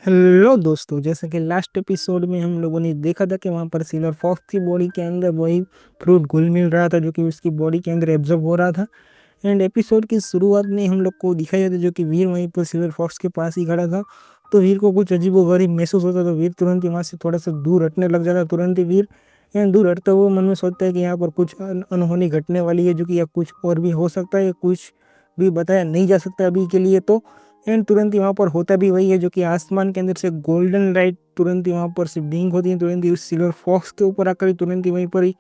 Hello दोस्तों, जैसे कि लास्ट एपिसोड में हम लोगों ने देखा था कि वहाँ पर सिल्वर फॉक्स की बॉडी के अंदर वही फ्रूट घुल मिल रहा था जो कि उसकी बॉडी के अंदर एब्जॉर्ब हो रहा था। एंड एपिसोड की शुरुआत में हम लोग को दिखाया जाता जो कि वीर वहीं पर सिल्वर फॉक्स के पास ही खड़ा था। तो वीर को कुछ अजीबोगरीब महसूस होता तो वीर तुरंत ही वहाँ से थोड़ा सा दूर हटने लग जाता। तुरंत ही वीर एंड दूर हटता हुआ मन में सोचता है कि यहाँ पर कुछ अनहोनी घटने वाली है, जो कि या कुछ और भी हो सकता है, कुछ भी बताया नहीं जा सकता अभी के लिए। तो एंड तुरंत ही वहाँ पर होता भी वही है, जो कि आसमान के अंदर से गोल्डन लाइट तुरंत ही वहाँ पर से ब्लिंक होती है, तुरंत ही उस सिल्वर फॉक्स के ऊपर आकर तुरंत ही वहीं पर ही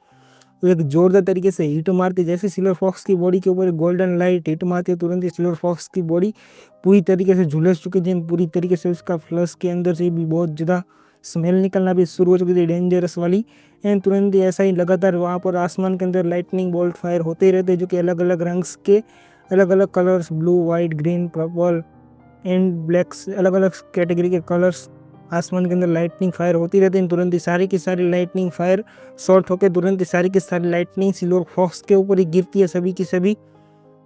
एक जोरदार तरीके से हिट मारती है। जैसे सिल्वर फॉक्स की बॉडी के ऊपर गोल्डन लाइट हिट मारती है, तुरंत ही सिल्वर फॉक्स की बॉडी पूरी तरीके से झुलस चुकी थी, पूरी तरीके से उसका फ्लश के अंदर से भी बहुत ज़्यादा स्मेल निकलना भी शुरू हो चुकी थी, डेंजरस वाली। एंड तुरंत ही ऐसा ही लगातार वहाँ पर आसमान के अंदर लाइटनिंग बोल्ट फायर होते ही रहते हैं, जो कि अलग अलग रंग के अलग अलग colours, blue, white, green, purple and blacks, अलग अलग कैटेगरी के कलर्स आसमान के अंदर लाइटनिंग फायर होती रहती है। तुरंत ही सारी की सारी लाइटनिंग फायर शॉर्ट होकर तुरंत ही सारी की सारी लाइटनिंग सिल्वर फॉक्स के ऊपर ही गिरती है, सभी की सभी।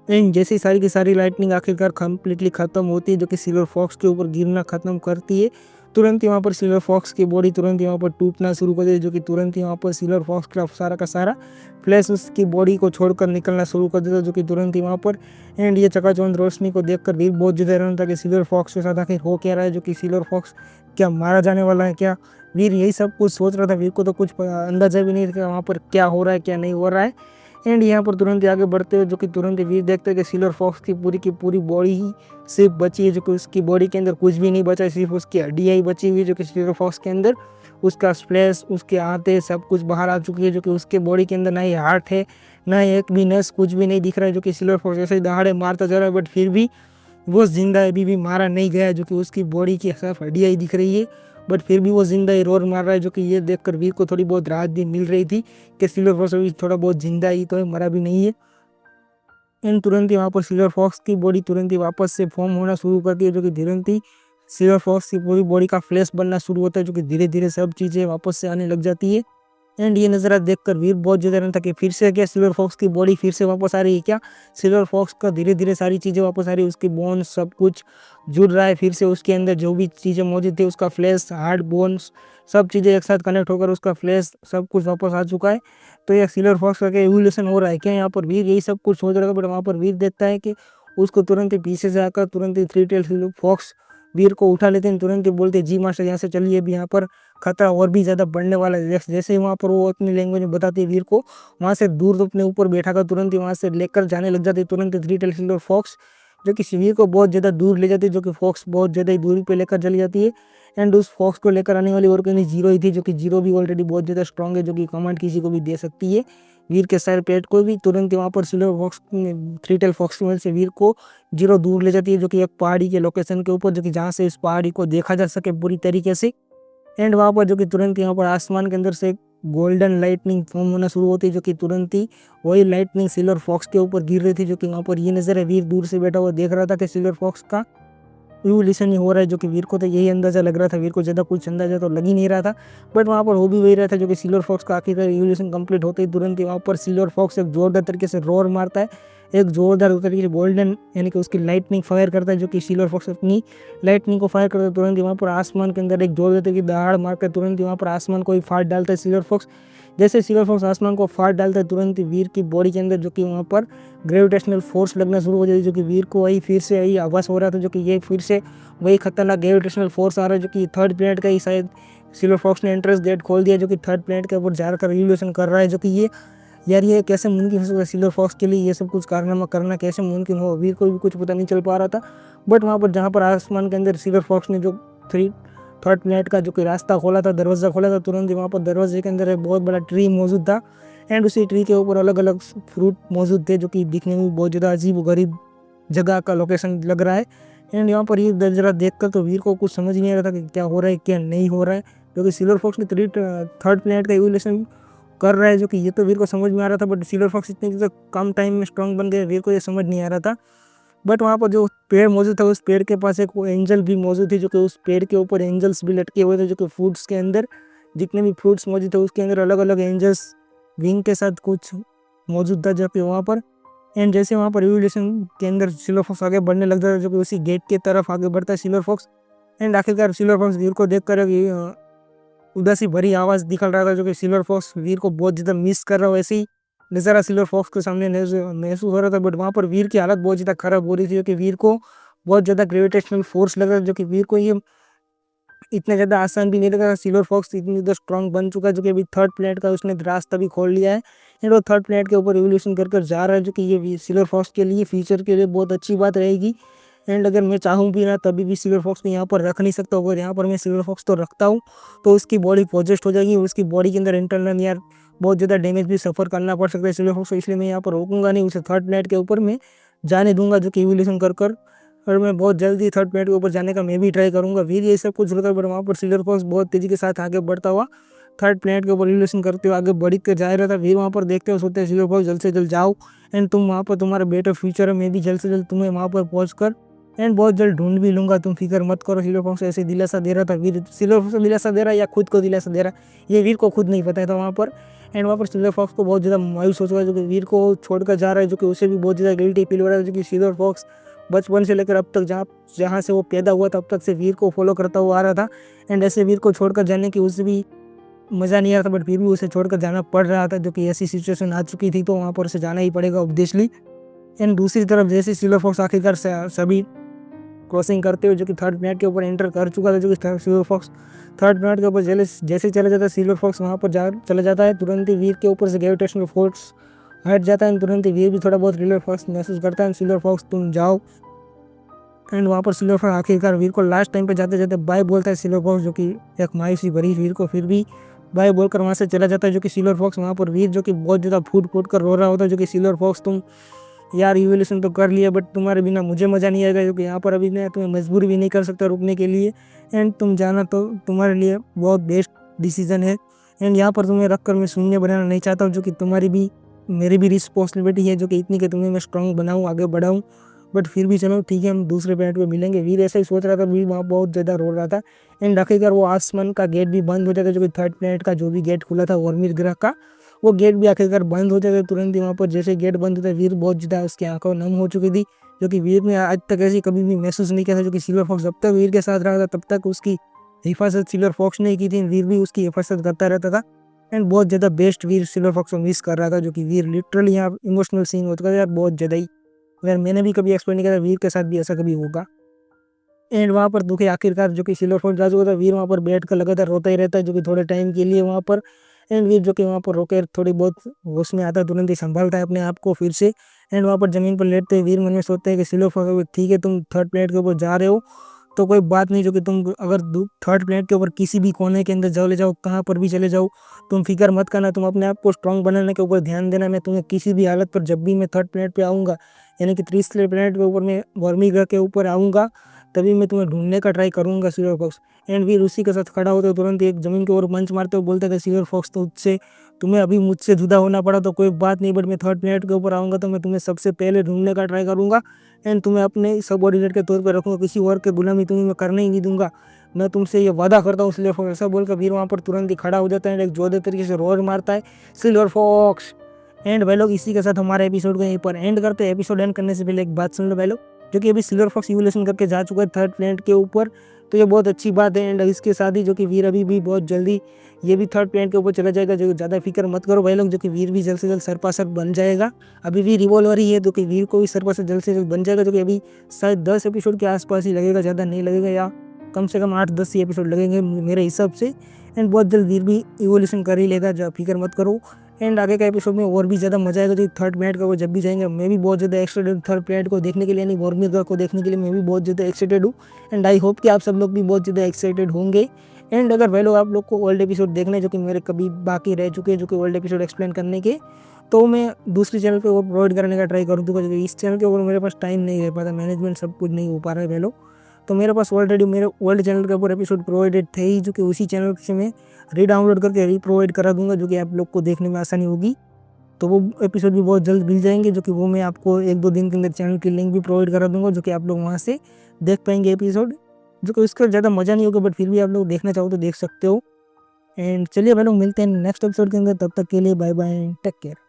एंड जैसे ही सारी की सारी लाइटनिंग आखिरकार कंप्लीटली खत्म होती है, जो कि सिल्वर फॉक्स के ऊपर गिरना खत्म करती है, तुरंत ही वहाँ पर सिल्वर फॉक्स की बॉडी तुरंत ही वहाँ पर टूटना शुरू कर देती है, जो कि तुरंत ही वहाँ पर सिल्वर फॉक्स का सारा फ्लैश उसकी बॉडी को छोड़कर निकलना शुरू कर देता है, जो कि तुरंत ही वहाँ पर। एंड ये चकाचौंध रोशनी को देखकर वीर बहुत ज़्यादा हैरान था कि सिल्वर फॉक्स के साथ आखिर हो क्या रहा है, जो कि सिल्वर फॉक्स क्या मारा जाने वाला है क्या। वीर यही सब कुछ सोच रहा था, वीर को तो कुछ अंदाजा भी नहीं था वहाँ पर क्या हो रहा है क्या नहीं हो रहा है। एंड यहाँ पर तुरंत ही आगे बढ़ते हुए जो कि तुरंत ही वीर देखते हैं कि सिल्वर फॉक्स की पूरी बॉडी ही सिर्फ बची है, जो कि उसकी बॉडी के अंदर कुछ भी नहीं बचा है, सिर्फ उसकी हड्डियाँ ही बची हुई है, जो कि सिल्वर फॉक्स के अंदर उसका स्प्लैश, उसके आते सब कुछ बाहर आ चुकी है, जो कि उसके बॉडी के अंदर ना ही हार्ट है, ना ही एक भी नस, कुछ भी नहीं दिख रहा है। जो कि सिल्वर फॉक्स ऐसे ही दहाड़े मारता जा रहा है, बट फिर भी वो जिंदा है, अभी भी मारा नहीं गया है, जो कि उसकी बॉडी की सिर्फ हड्डियाँ ही दिख रही है, बट फिर भी वो जिंदा ही रोर मार रहा है। जो कि ये देखकर वीर को थोड़ी बहुत राहत भी मिल रही थी कि सिल्वर फॉक्स अभी थोड़ा बहुत जिंदा ही तो है, मरा भी नहीं है। एंड तुरंत ही वहाँ पर सिल्वर फॉक्स की बॉडी तुरंत ही वापस से फॉर्म होना शुरू करती है, जो कि तुरंत ही सिल्वर फॉक्स की पूरी बॉडी का फ्लैश बनना शुरू होता है, जो कि धीरे धीरे सब चीज़ें वापस से आने लग जाती है। एंड ये नज़ारा देखकर वीर बहुत ज़्यादा रहता था कि फिर से क्या सिल्वर फॉक्स की बॉडी फिर से वापस आ रही है क्या। सिल्वर फॉक्स का धीरे धीरे सारी चीज़ें वापस आ रही है, उसकी बोन्स सब कुछ जुड़ रहा है फिर से, उसके अंदर जो भी चीज़ें मौजूद थी, उसका फ्लैश, हार्ट, बोन्स सब चीज़ें एक साथ कनेक्ट होकर उसका फ्लैश सब कुछ वापस आ चुका है। तो यह सिल्वर फॉक्स का एवोल्यूशन हो रहा है क्या यहाँ पर, वीर यही सब कुछ सोच रहा था। बट वहाँ पर वीर देखता है कि उसको तुरंत ही पीछे से आकर तुरंत ही थ्री टेल सिल्वर फॉक्स वीर को उठा लेते हैं, तुरंत ही बोलते हैं, जी मास्टर यहाँ से चलिए, अभी यहाँ पर खतरा और भी ज़्यादा बढ़ने वाला है। जैसे ही वहाँ पर वो अपनी लैंग्वेज में बताती है वीर को, वहाँ से दूर तो अपने ऊपर बैठा कर तुरंत ही वहाँ से लेकर जाने लग जाती है, तुरंत ही थ्री टेल सिल्वर फॉक्स, जो कि वीर को बहुत ज़्यादा दूर ले जाती है, जो कि फॉक्स बहुत ज़्यादा ही दूरी पे लेकर चली जाती है। एंड उस फॉक्स को लेकर आने वाली और कहीं जीरो ही थी, जो कि जीरो भी ऑलरेडी बहुत ज़्यादा स्ट्रॉन्ग है, जो कि कमांड किसी को भी दे सकती है, वीर के सर पेट को भी। तुरंत ही वहाँ पर silver fox three tail fox की वजह से वीर को जीरो दूर ले जाती है, जो कि एक पहाड़ी के लोकेशन के ऊपर, जो कि जहाँ से इस पहाड़ी को देखा जा सके पूरी तरीके से। एंड वहाँ पर जो कि तुरंत यहाँ पर आसमान के अंदर से गोल्डन लाइटनिंग फॉर्म होना शुरू होती है, जो कि तुरंत ही वही लाइटनिंग सिल्वर फॉक्स के ऊपर गिर रही थी, जो कि वहाँ पर ये नज़र है, वीर दूर से बैठा हुआ देख रहा था कि सिल्वर फॉक्स का इवोल्यूशन ही हो रहा है, जो कि वीर को तो यही अंदाजा लग रहा था, वीर को ज़्यादा कुछ अंदाजा तो लग ही नहीं रहा था। बट वहाँ पर हो भी वही रहा था, जो कि सिल्वर फॉक्स का आखिरकार इवोल्यूशन कंप्लीट होते ही तुरंत ही वहाँ पर सिल्वर फॉक्स एक जोरदार तरीके से रोर मारता है, एक जोरदार तरीके से गोल्डन यानी कि उसकी लाइटनिंग फायर करता है, जो कि सिल्वर फॉक्स अपनी लाइटनिंग को फायर करता है। तुरंत ही वहाँ पर आसमान के अंदर एक जोरदार तरीके की दहाड़ मारकर तुरंत ही वहाँ पर आसमान को ही फाड़ डालता है सिल्वर फॉक्स। जैसे सिल्वर फॉक्स आसमान को फाड़ डालता है, तुरंत ही वीर की बॉडी के अंदर जो कि वहाँ पर ग्रेविटेशनल फोर्स लगना शुरू हो जाती है, जो कि वीर को वही फिर से यही आभास हो रहा था, जो कि ये फिर से वही खतरनाक ग्रेविटेशनल फोर्स आ रहा है, जो कि थर्ड प्लैनेट का ही शायद सिल्वर फॉक्स ने एंट्रेंस गेट खोल दिया, जो कि थर्ड प्लैनेट के ऊपर जाकर रिवोल्यूशन कर रहा है। जो कि ये यार ये कैसे मुमकिन हो सकता है, सिल्वर फॉक्स के लिए ये सब कुछ कारनामा करना कैसे मुमकिन हो, वीर को भी कुछ पता नहीं चल पा रहा था। बट वहाँ पर जहाँ पर आसमान के अंदर सिल्वर फॉक्स ने जो थर्ड प्लैनेट का जो कि रास्ता खोला था, दरवाज़ा खोला था, तुरंत ही वहाँ पर दरवाजे के अंदर एक बहुत बड़ा ट्री मौजूद था। एंड उसी ट्री के ऊपर अलग अलग फ्रूट मौजूद थे, जो कि दिखने में बहुत ज़्यादा अजीब व गरीब जगह का लोकेशन लग रहा है। एंड यहाँ पर ये जरा देखकर तो वीर को कुछ समझ नहीं आ रहा था कि क्या हो रहा है क्या नहीं हो रहा है, क्योंकि सिल्वर फॉक्स ने थर्ड प्लैनेट का इवोल्यूशन कर रहा है, जो कि ये तो वीर को समझ में आ रहा था। बट सिल्वर फॉक्स इतने कम टाइम में स्ट्रॉन्ग बन गए, वीर को ये समझ नहीं आ रहा था। बट वहाँ पर जो पेड़ मौजूद था, उस पेड़ के पास एक एंजल भी मौजूद थी, जो कि उस पेड़ के ऊपर एंजल्स भी लटके हुए थे, जो कि फ्रूट्स के अंदर जितने भी फ्रूट्स मौजूद थे उसके अंदर अलग अलग एंजल्स विंग के साथ कुछ मौजूद था, जो कि वहाँ पर। एंड जैसे वहाँ पर रिवोल्यूशन के अंदर सिल्वर फॉक्स आगे बढ़ने लग जाता है, जो कि उसी गेट की तरफ आगे बढ़ता है सिल्वर फॉक्स। एंड आखिरकार सिल्वर फॉक्स वीर को देख कर उदासी भरी आवाज़ निकल रहा था, जो कि सिल्वर फॉक्स वीर को बहुत ज़्यादा मिस कर रहा हो ऐसे ही नज़ारा सिल्वर फॉक्स के सामने महसूस हो रहा था। बट वहाँ पर वीर की हालत बहुत ज़्यादा खराब हो रही थी, जो कि वीर को बहुत ज़्यादा ग्रेविटेशनल फोर्स लग रहा था, जो कि वीर को ये इतना ज़्यादा आसान भी नहीं लगा। सिल्वर फॉक्स इतनी ज़्यादा स्ट्रॉन्ग बन चुका है, जो कि अभी थर्ड प्लेनेट का उसने रास्ता भी खोल लिया है एंड वो थर्ड प्लेनेट के ऊपर रिवोल्यूशन कर कर जा रहा है, जो कि ये सिल्वर फॉक्स के लिए फ्यूचर के लिए बहुत अच्छी बात रहेगी। एंड अगर मैं चाहूँ भी ना तभी भी सिल्वर फॉक्स को यहाँ पर रख नहीं सकता। अगर यहाँ पर मैं सिल्वर फॉक्स तो रखता हूँ तो उसकी बॉडी पोजेस्ट हो जाएगी, उसकी बॉडी के अंदर इंटरनल यार बहुत ज़्यादा डैमेज भी सफ़र करना पड़ सकता है सिल्वर फॉक्स को। इसलिए मैं यहाँ पर रोकूंगा नहीं, उसे थर्ड प्लेनेट के ऊपर मैं जाने दूंगा, जो कि इवोल्यूशन कर कर और मैं बहुत जल्दी थर्ड प्लेनेट के ऊपर जाने का मैं भी ट्राई करूंगा। वीर ये सब कुछ होता है, बट वहाँ पर सिल्वर फॉक्स बहुत तेज़ी के साथ आगे बढ़ता हुआ थर्ड प्लेनेट के ऊपर रिवोल्यूशन करते हुए आगे बढ़ के जा रहा था। वीर वहाँ पर देखते हुए सोचते हैं सिल्वर फॉक्स जल्द से जल्द जाओ एंड तुम वहाँ पर तुम्हारा बेटर फ्यूचर है, मैं भी जल्द से जल्द तुम्हें वहाँ पर पहुँच कर एंड बहुत जल्द ढूंढ भी लूंगा, तुम फिक्र मत करो। सिल्वर फॉक्स ऐसे दिलासा दे रहा था। वीर सिल्वर फॉक्स को दिलासा दे रहा है या खुद को दिलासा दे रहा है, ये वीर को खुद नहीं पता था वहाँ पर। एंड वहाँ पर सिल्वर फॉक्स को बहुत ज़्यादा मायूस हो चुका है, जो कि वीर को छोड़कर जा रहा है, जो कि उसे भी बहुत ज़्यादा गिल्टी फील हो रहा है, जो कि सिल्वर फॉक्स बचपन से लेकर अब तक जहाँ से वो पैदा हुआ तब तक से वीर को फॉलो करता हुआ आ रहा था। एंड ऐसे वीर को छोड़कर जाने की उसे भी मज़ा नहीं आ रहा था, बट फिर भी उसे छोड़कर जाना पड़ रहा था, जो कि ऐसी सिचुएशन आ चुकी थी तो वहाँ पर उसे जाना ही पड़ेगा ऑब्वियसली। एंड दूसरी तरफ जैसे सिल्वर फॉक्स आखिरकार सभी क्रॉसिंग करते हुए जो कि थर्ड प्लेनेट के ऊपर एंटर कर चुका था, जो कि सिल्वर फॉक्स थर्ड प्लेनेट के ऊपर जैसे चला जाता है सिल्वर फॉक्स वहाँ पर चला जाता है, तुरंत ही वीर के ऊपर से ग्रेविटेशनल फोर्स हट जाता है। तुरंत ही वीर भी थोड़ा बहुत सिल्वर फॉक्स महसूस करता है। सिल्वर फॉक्स तुम जाओ एंड वहाँ पर सिल्वर फॉक्स आखिरकार वीर को लास्ट टाइम पे जाते जाते बाय बोलता है सिल्वर फॉक्स, जो कि एक मायूसी भरी वीर को फिर भी बाय बोलकर वहाँ से चला जाता है। जो कि सिल्वर फॉक्स वहाँ पर वीर जो कि बहुत ज़्यादा फूट फूट कर रो रहा होता है, जो कि सिल्वर फॉक्स तुम यार इवोल्यूशन तो कर लिया बट तुम्हारे बिना मुझे मज़ा नहीं आएगा, क्योंकि यहाँ पर अभी मैं तुम्हें मजबूर भी नहीं कर सकता रुकने के लिए एंड तुम जाना तो तुम्हारे लिए बहुत बेस्ट डिसीजन है। एंड यहाँ पर तुम्हें रख कर मैं शून्य बनाना नहीं चाहता हूँ, जो कि तुम्हारी भी मेरी भी रिस्पॉन्सिबिलिटी है, जो कि इतनी कि तुम्हें मैं स्ट्रॉन्ग बनाऊँ आगे बढ़ाऊँ। बट फिर भी चलो ठीक है, हम दूसरे प्लेनेट पे मिलेंगे। वीर ऐसा ही सोच रहा था, वीर वहाँ बहुत ज़्यादा रो रहा था। एंड आखिरकार वो आसमान का गेट भी बंद हो जाता है, जो कि थर्ड प्लेनेट का जो भी गेट खुला था वर्मिर ग्रह का, वो गेट भी आखिरकार बंद हो जाता है। तुरंत ही वहाँ पर जैसे गेट बंद होता है वीर बहुत ज़्यादा उसकी आंखों नम हो चुकी थी, जो कि वीर ने आज तक ऐसी कभी भी महसूस नहीं किया था। जो कि सिल्वर फॉक्स जब तक वीर के साथ रहा था तब तक उसकी हिफाजत सिल्वर फॉक्स ने की थी, वीर भी उसकी हिफाजत करता रहता था। एंड बहुत ज़्यादा बेस्ट वीर सिल्वर फॉक्स को मिस कर रहा था, जो कि वीर लिटरली यहाँ इमोशनल सीन हो चुका था यार बहुत ज़्यादा ही। यार मैंने भी कभी एक्सप्लेन नहीं किया था वीर के साथ भी ऐसा कभी होगा। एंड वहाँ पर दुखे आखिरकार जो कि सिल्वर फॉक्स जा चुका था, वीर वहाँ पर बैठ कर लगातार रोता ही रहता है, जो कि थोड़े टाइम के लिए वहाँ पर। एंड वीर जो कि वहाँ पर रोके थोड़ी बहुत होश में आता है, तुरंत ही संभालता है अपने आप को फिर से। एंड वहाँ पर ज़मीन पर लेटते हुए वीर मन में सोचते हैं कि सिल्वर फॉक्स ठीक है तुम थर्ड प्लेनेट के ऊपर जा रहे हो तो कोई बात नहीं, जो कि तुम अगर थर्ड प्लेनेट के ऊपर किसी भी कोने के अंदर चले जाओ, कहाँ पर भी चले जाओ, तुम फिक्र मत करना, तुम अपने आप को स्ट्रॉन्ग बनाने के ऊपर ध्यान देना। मैं तुम्हें किसी भी हालत पर जब भी मैं थर्ड प्लेनेट पे आऊँगा, यानी कि तीसरे प्लेनेट के ऊपर मैं वर्मी ग्रह के ऊपर आऊँगा, तभी मैं तुम्हें ढूंढने का ट्राई करूँगा सिल्वर फॉक्स। एंड वीर उसी के साथ खड़ा होते तुरंत एक ज़मीन के ऊपर मंच मारते हुए बोलता था सिल्वर फॉक्स तो उससे तुम्हें अभी मुझसे जुदा होना पड़ा तो कोई बात नहीं, बट मैं थर्ड प्लेनेट के ऊपर आऊँगा तो मैं तुम्हें सबसे पहले ढूंढने का ट्राई करूँगा एंड तुम्हें अपने सबऑर्डिनेट के तौर पर रखूँगा, किसी और के गुलामी तुम्हें मैं करने ही नहीं दूंगा, मैं तुमसे ये वादा करता हूँ सिल्वर फॉक्स। ऐसा बोलकर वीर वहाँ पर तुरंत ही खड़ा हो जाता है, एक जोरदार तरीके से रोर मारता है सिल्वर फॉक्स। एंड भाई लोग इसी के साथ हमारे एपिसोड को यहीं पर एंड करते हैं। एपिसोड एंड करने से पहले एक बात सुन लो भाई लोग, जो कि अभी सिल्वर फॉक्स इवोल्यूशन करके जा चुका है थर्ड प्लेनेट के ऊपर, तो ये बहुत अच्छी बात है। एंड इसके साथ ही जो कि वीर अभी भी बहुत जल्दी ये भी थर्ड प्लेनेट के ऊपर चला जाएगा, जो ज़्यादा फिक्र मत करो भाई लोग, जो कि वीर भी जल्द से जल्द सरपासर बन जाएगा। अभी भी रिवॉल्वर ही है, तो कि वीर को भी सरपासर जल्द से जल्द बन जाएगा, जो कि अभी शायद 10 एपिसोड के आसपास ही लगेगा, ज़्यादा नहीं लगेगा, या कम से कम 8-10 ही एपिसोड लगेंगे मेरे हिसाब से। एंड बहुत जल्द वीर भी इवोल्यूशन कर ही लेगा, जो फिक्र मत करो। एंड आगे का एपिसोड में और भी ज़्यादा मजा आएगा, जो थर्ड प्लेनेट का वो जब भी जाएंगे मैं भी बहुत ज़्यादा एक्साइटेड थर्ड प्लेनेट को देखने के लिए, यानी वर्मी ग्रह को देखने के लिए मैं भी बहुत ज़्यादा एक्साइटेड हूँ। एंड आई होप कि आप सब लोग भी बहुत ज़्यादा एक्साइटेड होंगे। एंड अगर भाई लोग आप लोग को ओल्ड एपिसोड देखने हैं जो कि मेरे कभी बाकी रह चुके हैं, जो कि ओल्ड एपिसोड एक्सप्लेन करने के, तो मैं दूसरी चैनल पे वो प्रोवाइड करने का ट्राई करूँ, क्योंकि इस चैनल के ऊपर मेरे पास टाइम नहीं रह पाता, मैनेजमेंट सब कुछ नहीं हो पा रहा है भाई लोग। तो मेरे पास ऑलरेडी मेरे ओल्ड चैनल के ऊपर एपिसोड प्रोवाइडेड थे ही, जो कि उसी चैनल से मैं रीडाउनलोड करके रीप्रोवाइड करा दूंगा, जो कि आप लोग को देखने में आसानी होगी। तो वो एपिसोड भी बहुत जल्द मिल जाएंगे, जो कि वो मैं आपको 1-2 दिन के अंदर चैनल की लिंक भी प्रोवाइड करा दूंगा, जो कि आप लोग वहाँ से देख पाएंगे एपिसोड, जो कि उसका ज़्यादा मज़ा नहीं होगा, बट फिर भी आप लोग देखना चाहो तो देख सकते हो। एंड चलिए भाई लोग मिलते हैं नेक्स्ट एपिसोड के अंदर, तब तक के लिए बाय बाय, टेक केयर।